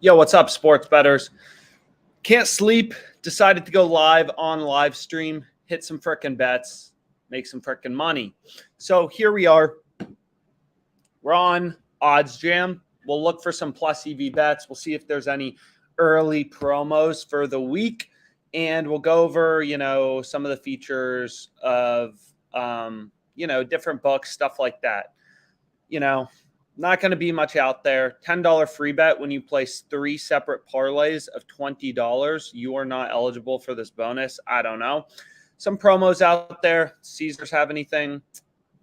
Yo, what's up, sports bettors? Can't sleep. Decided to go live on live stream, hit some frickin' bets, make some frickin' money. So here we are. We're on Odds Jam. We'll look for some plus EV bets. We'll see if there's any early promos for the week. And we'll go over, some of the features of, different books, stuff like that. Not going to be much out there. $10 free bet when you place 3 separate parlays of $20. You are not eligible for this bonus. I don't know. Some promos out there. Caesars have anything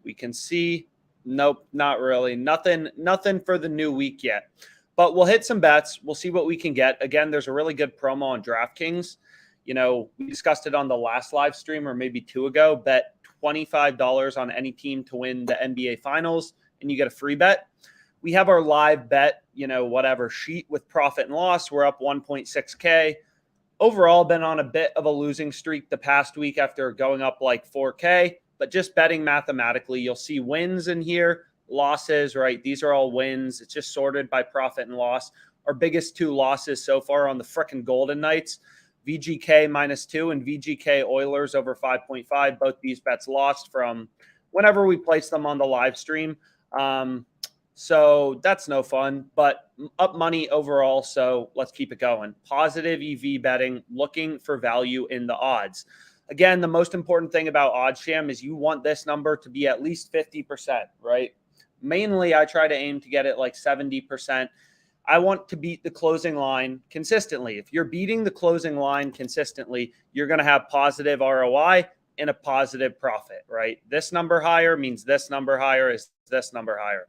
we can see? Nope, not really. Nothing for the new week yet. But we'll hit some bets. We'll see what we can get. Again, there's a really good promo on DraftKings. We discussed it on the last live stream or maybe 2 ago. Bet $25 on any team to win the NBA Finals, and you get a free bet. We have our live bet, sheet with profit and loss. We're up 1.6K. Overall, been on a bit of a losing streak the past week after going up like 4K. But just betting mathematically, you'll see wins in here, losses, right? These are all wins. It's just sorted by profit and loss. Our biggest 2 losses so far on the frickin' Golden Knights, VGK -2 and VGK Oilers over 5.5. Both these bets lost from whenever we placed them on the live stream. So that's no fun, but up money overall. So let's keep it going. Positive EV betting, looking for value in the odds. Again, the most important thing about OddsJam is you want this number to be at least 50%, right? Mainly, I try to aim to get it like 70%. I want to beat the closing line consistently. If you're beating the closing line consistently, you're going to have positive ROI and a positive profit, right? This number higher means this number higher is this number higher.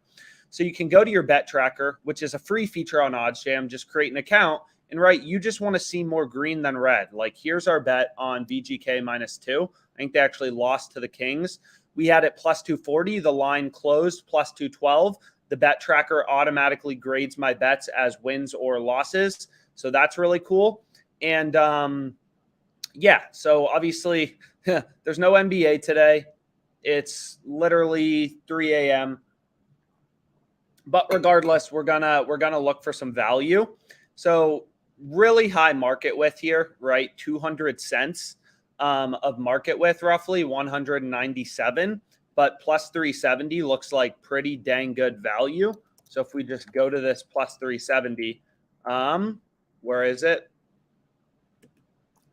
So you can go to your bet tracker, which is a free feature on OddsJam. Just create an account and you just want to see more green than red. Like here's our bet on VGK -2. I think they actually lost to the Kings. We had it plus 240. The line closed plus 212. The bet tracker automatically grades my bets as wins or losses. So that's really cool. And so obviously there's no NBA today. It's literally 3 a.m. But regardless, we're gonna look for some value. So really high market width here, right? 200 cents of market width, roughly 197. But plus 370 looks like pretty dang good value. So if we just go to this plus 370, where is it?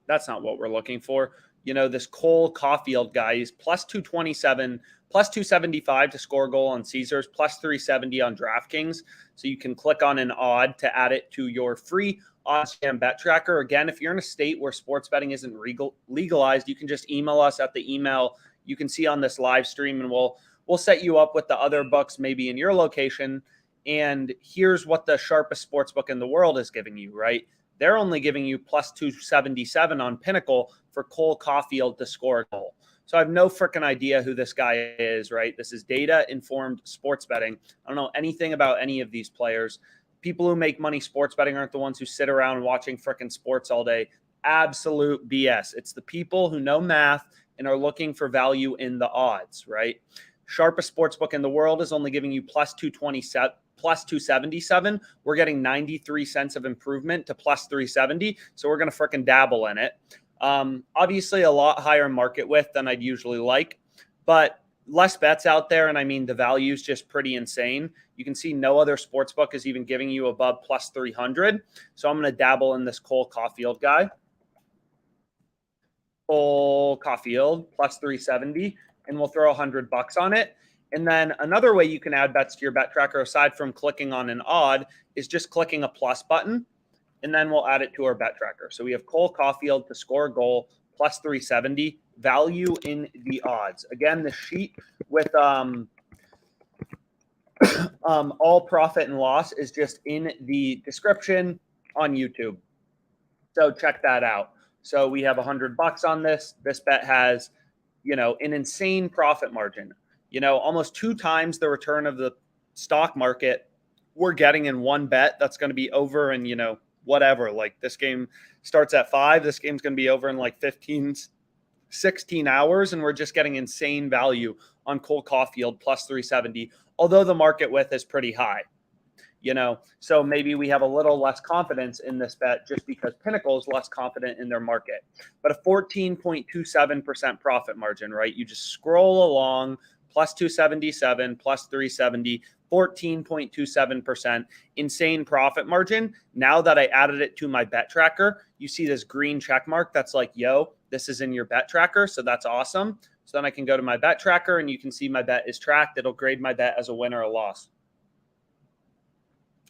That's not what we're looking for. This Cole Caulfield guy, he's plus 227, plus 275 to score a goal on Caesars, plus 370 on DraftKings. So you can click on an odd to add it to your free OddsJam bet tracker. Again, if you're in a state where sports betting isn't legalized, you can just email us at the email you can see on this live stream, and we'll set you up with the other books maybe in your location. And here's what the sharpest sports book in the world is giving you, right? They're only giving you plus 277 on Pinnacle for Cole Caulfield to score a goal. So I have no freaking idea who this guy is, right? This is data-informed sports betting. I don't know anything about any of these players. People who make money sports betting aren't the ones who sit around watching freaking sports all day. Absolute BS. It's the people who know math and are looking for value in the odds, right? Sharpest sports book in the world is only giving you plus 227. Plus 277, we're getting 93 cents of improvement to plus 370. So we're going to freaking dabble in it. Obviously, a lot higher market width than I'd usually like, but less bets out there. And I mean, the value is just pretty insane. You can see no other sports book is even giving you above plus 300. So I'm going to dabble in this Cole Caulfield guy. Cole Caulfield plus 370, and we'll throw $100 on it. And then another way you can add bets to your bet tracker, aside from clicking on an odd, is just clicking a plus button, and then we'll add it to our bet tracker. So we have Cole Caulfield to score a goal, plus 370, value in the odds. Again, the sheet with all profit and loss is just in the description on YouTube. So check that out. So we have $100 on this. This bet has, an insane profit margin. Almost 2 times the return of the stock market we're getting in one bet. That's going to be over in, whatever. Like this game starts at 5. This game's going to be over in like 15, 16 hours. And we're just getting insane value on Cole Caulfield plus 370, although the market width is pretty high. So maybe we have a little less confidence in this bet just because Pinnacle is less confident in their market. But a 14.27% profit margin, right? You just scroll along, plus 277, plus 370, 14.27%, insane profit margin. Now that I added it to my bet tracker, you see this green check mark that's like, yo, this is in your bet tracker. So that's awesome. So then I can go to my bet tracker and you can see my bet is tracked. It'll grade my bet as a win or a loss.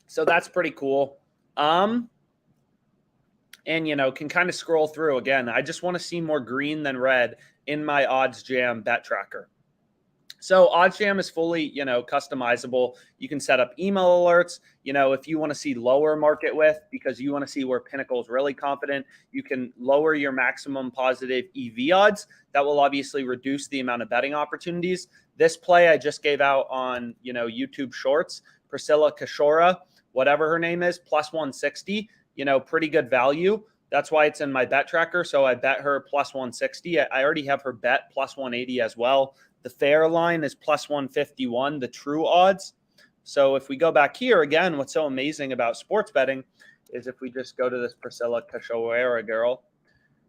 So that's pretty cool. And, can kind of scroll through again. I just want to see more green than red in my OddsJam bet tracker. So OddsJam is fully, customizable. You can set up email alerts. If you want to see lower market width because you want to see where Pinnacle is really confident, you can lower your maximum positive EV odds. That will obviously reduce the amount of betting opportunities. This play I just gave out on, YouTube Shorts, Priscilla Kashora, whatever her name is, plus 160, pretty good value. That's why it's in my bet tracker. So I bet her plus 160. I already have her bet plus 180 as well. The fair line is plus 151, the true odds. So if we go back here again, what's so amazing about sports betting is if we just go to this Priscilla Cachoeira girl,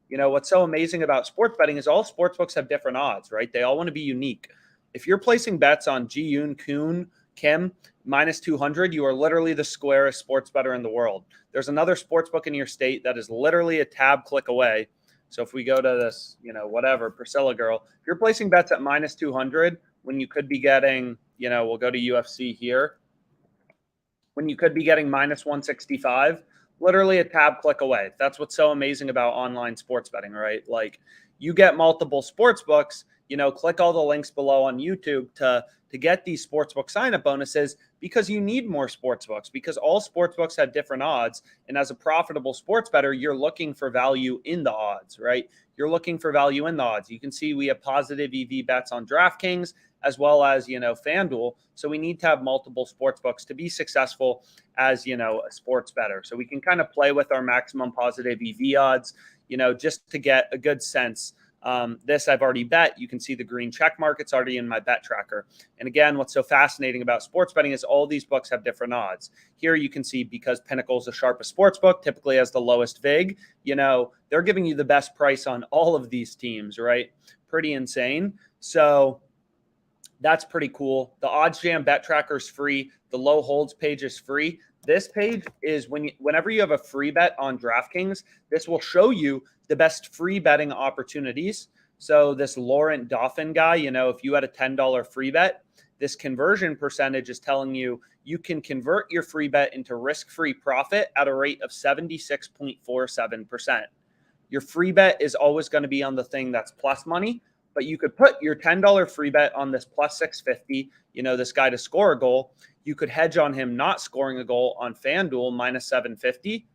what's so amazing about sports betting is all sports books have different odds, right? They all want to be unique. If you're placing bets on Ji-Yoon Kim minus 200, you are literally the squarest sports bettor in the world. There's another sports book in your state that is literally a tab click away. So if we go to this, whatever, Priscilla girl, if you're placing bets at minus 200, when you could be getting, we'll go to UFC here, when you could be getting minus 165, literally a tab click away. That's what's so amazing about online sports betting, right? Like you get multiple sports books, click all the links below on YouTube to get these sportsbook sign-up bonuses because you need more sportsbooks because all sportsbooks have different odds. And as a profitable sports bettor, you're looking for value in the odds, right? You're looking for value in the odds. You can see we have positive EV bets on DraftKings as well as, FanDuel. So we need to have multiple sportsbooks to be successful as, a sports bettor. So we can kind of play with our maximum positive EV odds, just to get a good sense. This I've already bet. You can see the green check mark. It's already in my bet tracker. And again, what's so fascinating about sports betting is all these books have different odds. Here you can see because Pinnacle is the sharpest sports book, typically has the lowest VIG, they're giving you the best price on all of these teams, right? Pretty insane. So that's pretty cool. The OddsJam bet tracker is free. The low holds page is free. This page is whenever you have a free bet on DraftKings, this will show you the best free betting opportunities. So this Laurent Dauphin guy, if you had a $10 free bet, this conversion percentage is telling you you can convert your free bet into risk-free profit at a rate of 76.47%. Your free bet is always going to be on the thing that's plus money, but you could put your $10 free bet on this plus 650, this guy to score a goal. You could hedge on him not scoring a goal on FanDuel minus 750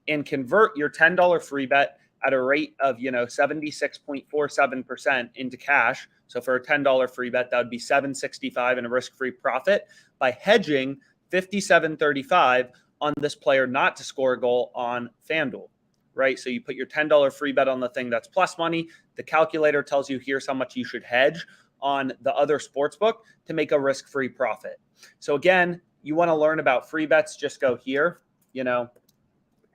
and convert your $10 free bet at a rate of, 76.47% into cash. So for a $10 free bet, that would be $765 in a risk-free profit by hedging $57.35 on this player not to score a goal on FanDuel, right? So you put your $10 free bet on the thing that's plus money. The calculator tells you here's how much you should hedge on the other sports book to make a risk-free profit. So again, you want to learn about free bets, just go here,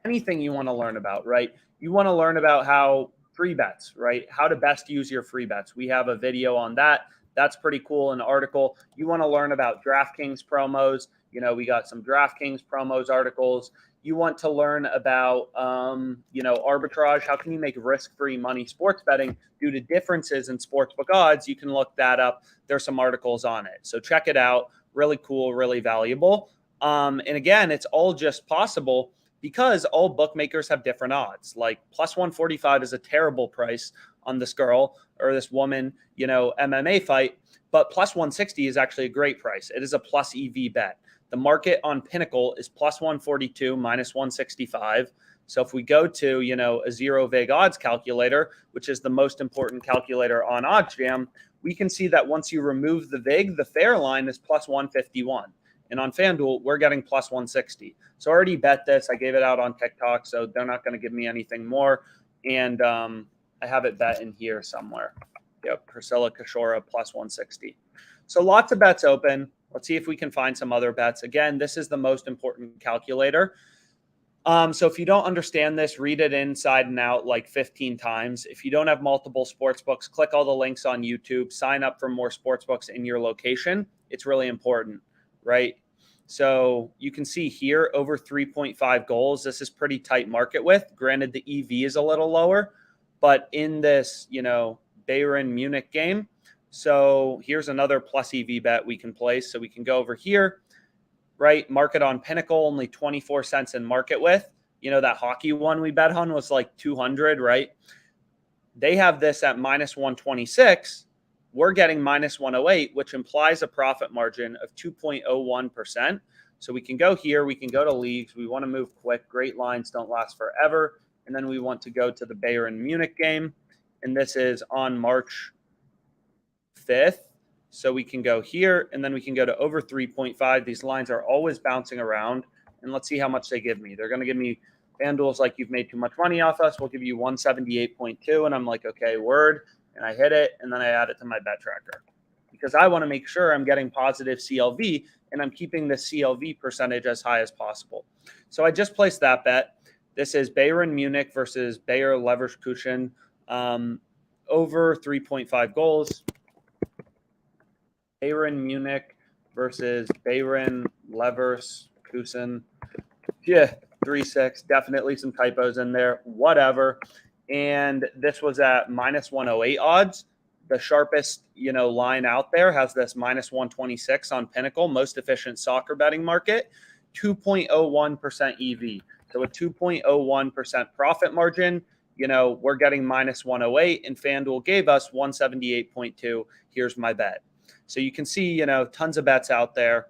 anything you want to learn about, right? You want to learn about how free bets, right? How to best use your free bets. We have a video on that. That's pretty cool. An article. You want to learn about DraftKings promos. We got some DraftKings promos articles. You want to learn about, arbitrage. How can you make risk-free money sports betting due to differences in sportsbook odds? You can look that up. There's some articles on it. So check it out. Really cool, really valuable. And again, it's all just possible because all bookmakers have different odds. Like plus 145 is a terrible price on this girl or this woman, MMA fight, but plus 160 is actually a great price. It is a plus EV bet. The market on Pinnacle is plus 142, minus 165. So if we go to, a zero VIG odds calculator, which is the most important calculator on OddsJam, we can see that once you remove the VIG, the fair line is plus 151. And on FanDuel, we're getting plus 160. So I already bet this. I gave it out on TikTok, so they're not going to give me anything more. And I have it bet in here somewhere. Yep, Priscilla Kashora plus 160. So lots of bets open. Let's see if we can find some other bets. Again, this is the most important calculator. So if you don't understand this, read it inside and out like 15 times. If you don't have multiple sports books, click all the links on YouTube, sign up for more sports books in your location. It's really important, right? So you can see here over 3.5 goals. This is pretty tight market width. Granted, the EV is a little lower, but in this, Bayern Munich game. So here's another plus EV bet we can place. So we can go over here, right? Market on Pinnacle, only 24 cents in market width. That hockey one we bet on was like 200, right? They have this at minus 126. We're getting minus 108, which implies a profit margin of 2.01%. So we can go here. We can go to leagues. We want to move quick. Great lines don't last forever. And then we want to go to the Bayern Munich game. And this is on March 5th. So we can go here, and then we can go to over 3.5. These lines are always bouncing around. And let's see how much they give me. They're going to give me FanDuel's like, you've made too much money off us. We'll give you 178.2. And I'm like, okay, word. And I hit it, and then I add it to my bet tracker. Because I want to make sure I'm getting positive CLV, and I'm keeping the CLV percentage as high as possible. So I just placed that bet. This is Bayern Munich versus Bayer Leverkusen, over 3.5 goals. Bayern Munich versus Bayern Leverkusen. Yeah, 3-6. Definitely some typos in there. Whatever. And this was at minus 108 odds. The sharpest, line out there has this minus 126 on Pinnacle, most efficient soccer betting market, 2.01% EV. So a 2.01% profit margin. We're getting minus 108, and FanDuel gave us 178.2. Here's my bet. So you can see, tons of bets out there,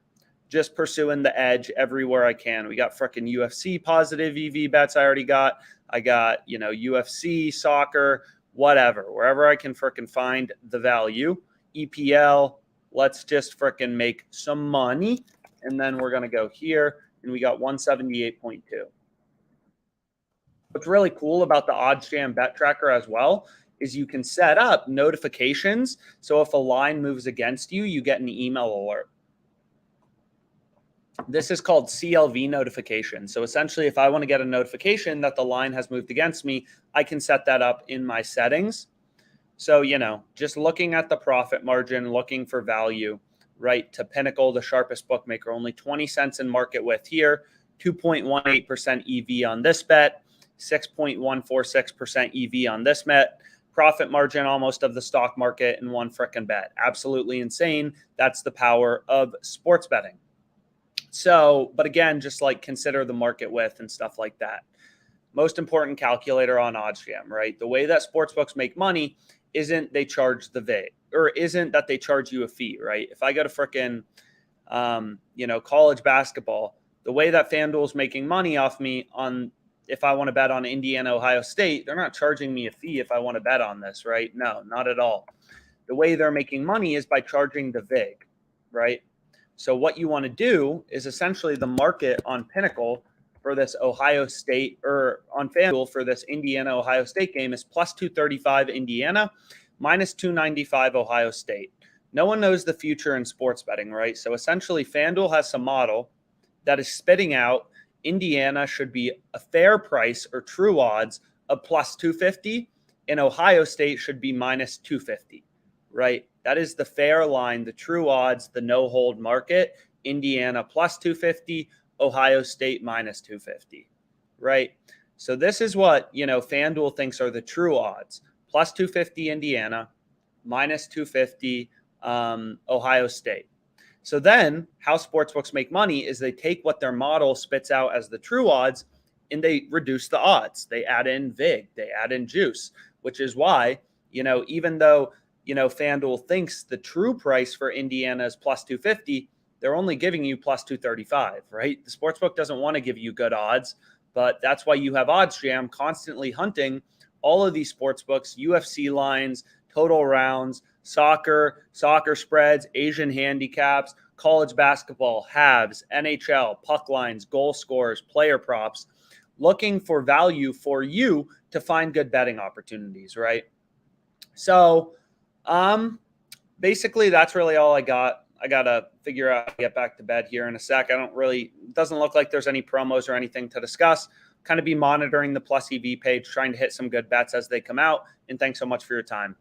just pursuing the edge everywhere I can. We got freaking UFC positive EV bets I already got. I got, UFC, soccer, whatever, wherever I can freaking find the value. EPL, let's just freaking make some money. And then we're going to go here, and we got 178.2. What's really cool about the OddsJam bet tracker as well is you can set up notifications. So if a line moves against you, you get an email alert. This is called CLV notification. So essentially, if I want to get a notification that the line has moved against me, I can set that up in my settings. So, just looking at the profit margin, looking for value, right, to Pinnacle, the sharpest bookmaker, only 20 cents in market width here, 2.18% EV on this bet, 6.146% EV on this bet. Profit margin almost of the stock market in one frickin' bet. Absolutely insane. That's the power of sports betting. So, but again, just like consider the market width and stuff like that. Most important calculator on OddsJam, right? The way that sportsbooks make money isn't they charge the VIG, or isn't that they charge you a fee, right? If I go to frickin', college basketball, the way that FanDuel's making money off me on, if I want to bet on Indiana, Ohio State, they're not charging me a fee if I want to bet on this, right? No, not at all. The way they're making money is by charging the VIG, right? So what you want to do is essentially the market on Pinnacle for this Ohio State, or on FanDuel for this Indiana, Ohio State game is plus 235 Indiana, minus 295 Ohio State. No one knows the future in sports betting, right? So essentially FanDuel has some model that is spitting out Indiana should be a fair price or true odds of plus 250, and Ohio State should be minus 250, right? That is the fair line, the true odds, the no-hold market. Indiana plus 250, Ohio State minus 250, right? So this is what, FanDuel thinks are the true odds. Plus 250 Indiana, minus 250 Ohio State. So then how sportsbooks make money is they take what their model spits out as the true odds and they reduce the odds. They add in VIG, they add in juice, which is why, even though, FanDuel thinks the true price for Indiana is plus 250, they're only giving you plus 235, right? The sportsbook doesn't want to give you good odds, but that's why you have OddsJam constantly hunting all of these sportsbooks, UFC lines, total rounds, soccer spreads, Asian handicaps, college basketball, halves, NHL, puck lines, goal scorers, player props, looking for value for you to find good betting opportunities, right? So basically that's really all I got. I got to figure out how to get back to bed here in a sec. It doesn't look like there's any promos or anything to discuss. Kind of be monitoring the Plus EV page, trying to hit some good bets as they come out. And thanks so much for your time.